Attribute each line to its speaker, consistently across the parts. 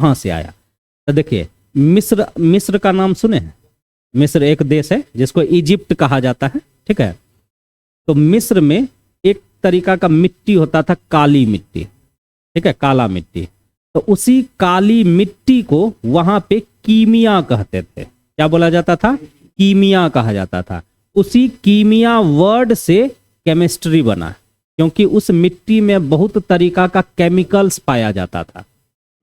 Speaker 1: कहाँ से आया? तो देखिए, मिस्र, मिस्र का नाम सुने हैं? मिस्र एक देश है जिसको इजिप्ट कहा जाता है, ठीक है। तो मिस्र में एक तरीका का मिट्टी होता था, काली मिट्टी, ठीक है, काला मिट्टी। तो उसी काली मिट्टी को वहां पे कीमिया कहते थे। क्या बोला जाता था? कीमिया कहा जाता था। उसी कीमिया वर्ड से केमिस्ट्री बना, क्योंकि उस मिट्टी में बहुत तरीका का केमिकल्स पाया जाता था,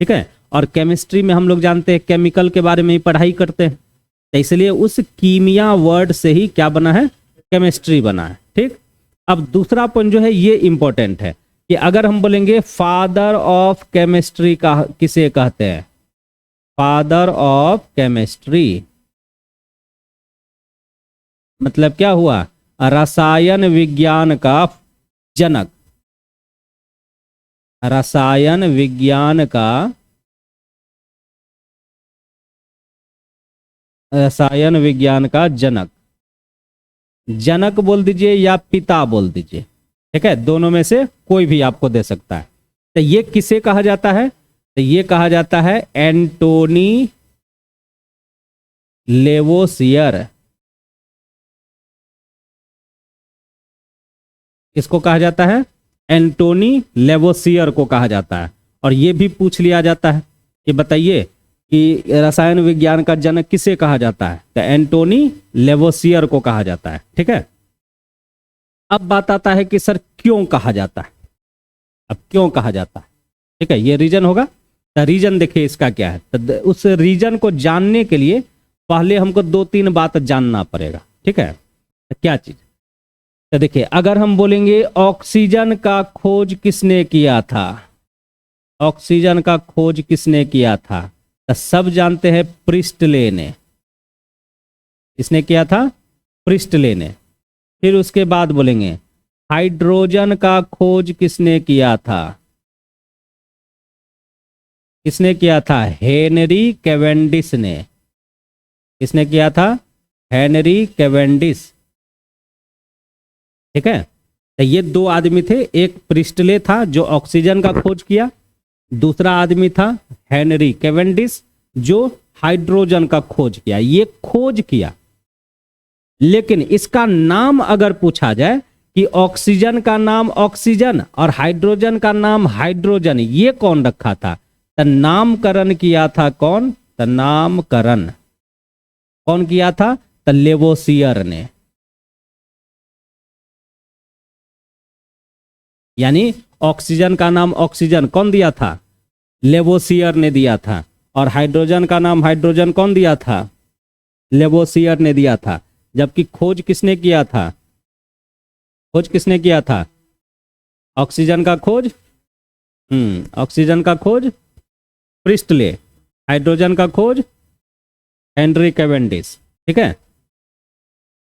Speaker 1: ठीक है। और केमिस्ट्री में हम लोग जानते हैं केमिकल के बारे में ही पढ़ाई करते हैं, तो इसलिए उस कीमिया वर्ड से ही क्या बना है? केमिस्ट्री बना है, ठीक। अब दूसरा पॉइंट जो है ये इंपॉर्टेंट है कि अगर हम बोलेंगे फादर ऑफ केमिस्ट्री का किसे कहते हैं? फादर ऑफ केमिस्ट्री मतलब क्या हुआ? रसायन विज्ञान का जनक, रसायन विज्ञान का, रसायन विज्ञान का जनक, जनक बोल दीजिए या पिता बोल दीजिए, ठीक है, दोनों में से कोई भी आपको दे सकता है। तो ये किसे कहा जाता है? तो ये कहा जाता है एंटोनी लेवोसियर। इसको कहा जाता है एंटोनी लेवोसियर को कहा जाता है। और ये भी पूछ लिया जाता है कि बताइए कि रसायन विज्ञान का जनक किसे कहा जाता है? तो एंटोनी लेवोसियर को कहा जाता है, ठीक है। अब बात आता है कि सर क्यों कहा जाता है? अब क्यों कहा जाता है, ठीक है, ये रीजन होगा। तो रीजन देखिए इसका क्या है। तो उस रीजन को जानने के लिए पहले हमको 2-3 बात जानना पड़ेगा, ठीक है। तो क्या चीज? तो देखिए, अगर हम बोलेंगे ऑक्सीजन का खोज किसने किया था? ऑक्सीजन का खोज किसने किया था? तो सब जानते हैं प्रिस्टले ने। किसने किया था? प्रिस्टले ने। फिर उसके बाद बोलेंगे हाइड्रोजन का खोज किसने किया था? किसने किया था? हेनरी कैवेंडिश ने। किसने किया था? हेनरी कैवेंडिश, ठीक है। तो ये 2 आदमी थे, एक प्रिस्टले था जो ऑक्सीजन का खोज किया, दूसरा आदमी था हेनरी कैवेंडिश जो हाइड्रोजन का खोज किया। ये खोज किया, लेकिन इसका नाम अगर पूछा जाए कि ऑक्सीजन का नाम ऑक्सीजन और हाइड्रोजन का नाम हाइड्रोजन, ये कौन रखा था? तो नामकरण किया था कौन? तो नामकरण कौन किया था? तो लेवोसियर ने। यानी ऑक्सीजन का नाम ऑक्सीजन कौन दिया था? लेवोसियर ने दिया था। और हाइड्रोजन का नाम हाइड्रोजन कौन दिया था? लेवोसियर ने दिया था। जबकि खोज किसने किया था? खोज किसने किया था? ऑक्सीजन का खोज, ऑक्सीजन का खोज प्रिस्टले, हाइड्रोजन का खोज हेनरी कैवेंडिश, ठीक है।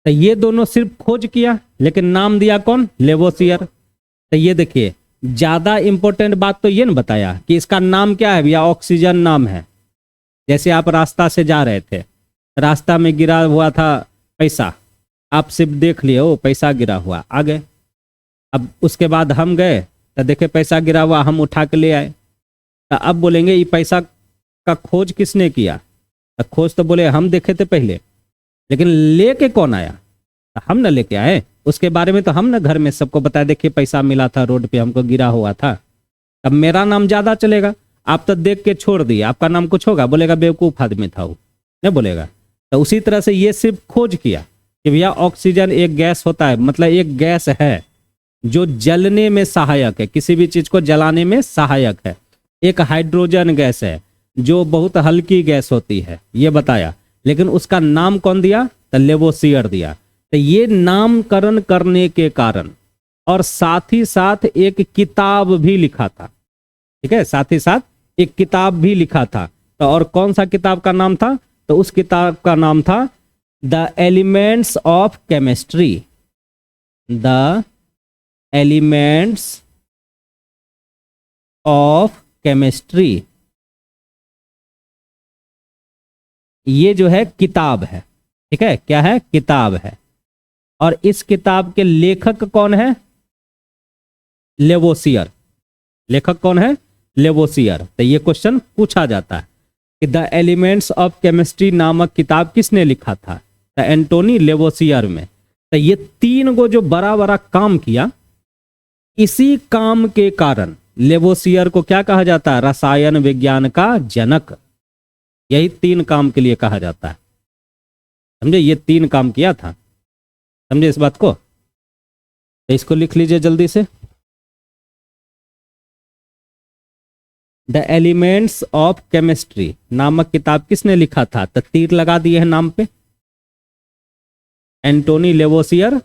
Speaker 1: तो ये दोनों सिर्फ खोज किया, लेकिन नाम दिया कौन? लेवोसियर। तो ये देखिए, ज्यादा इंपॉर्टेंट बात तो ये ना बताया कि इसका नाम क्या है भैया? ऑक्सीजन नाम है। जैसे आप रास्ता से जा रहे थे, रास्ता में गिरा हुआ था पैसा, आप सिर्फ देख लिए ओ पैसा गिरा हुआ, आ गए। अब उसके बाद हम गए तो देखे पैसा गिरा हुआ, हम उठा के ले आए। तो अब बोलेंगे ये पैसा का खोज किसने किया? तो खोज तो बोले हम देखे थे पहले, लेकिन लेके कौन आया? तो हम ना लेके आए, उसके बारे में तो हम ना घर में सबको बताया, देखिए पैसा मिला था रोड पे, हमको गिरा हुआ था। अब मेरा नाम ज्यादा चलेगा, आप तो देख के छोड़ दिए, आपका नाम कुछ होगा? बोलेगा बेवकूफ आदमी था वो, नहीं बोलेगा। तो उसी तरह से ये सिर्फ खोज किया कि भैया ऑक्सीजन एक गैस होता है, मतलब एक गैस है जो जलने में सहायक है, किसी भी चीज को जलाने में सहायक है। एक हाइड्रोजन गैस है जो बहुत हल्की गैस होती है, ये बताया। लेकिन उसका नाम कौन दिया? तो लेवोसियर दिया। तो ये नामकरण करने के कारण, और साथ ही साथ एक किताब भी लिखा था, ठीक है, साथ ही साथ एक किताब भी लिखा था। तो और कौन सा किताब का नाम था? तो उस किताब का नाम था the elements of chemistry. The elements of chemistry, ये जो है किताब है, ठीक है, क्या है? किताब है। और इस किताब के लेखक कौन है? लेवोसियर। लेखक कौन है? लेवोसियर। तो ये क्वेश्चन पूछा जाता है कि द एलिमेंट्स ऑफ केमिस्ट्री नामक किताब किसने लिखा था? तो एंटोनी लेवोसियर में। तो ये तीन को जो बड़ा बड़ा काम किया, इसी काम के कारण लेवोसियर को क्या कहा जाता है? रसायन विज्ञान का जनक। यही तीन काम के लिए कहा जाता है, समझे? ये तीन काम किया था, समझे इस बात को? तो इसको लिख लीजिए जल्दी से। द एलिमेंट्स ऑफ केमिस्ट्री नामक किताब किसने लिखा था? तो तीर लगा दिए हैं नाम पे, एंटोनी लेवोसियर।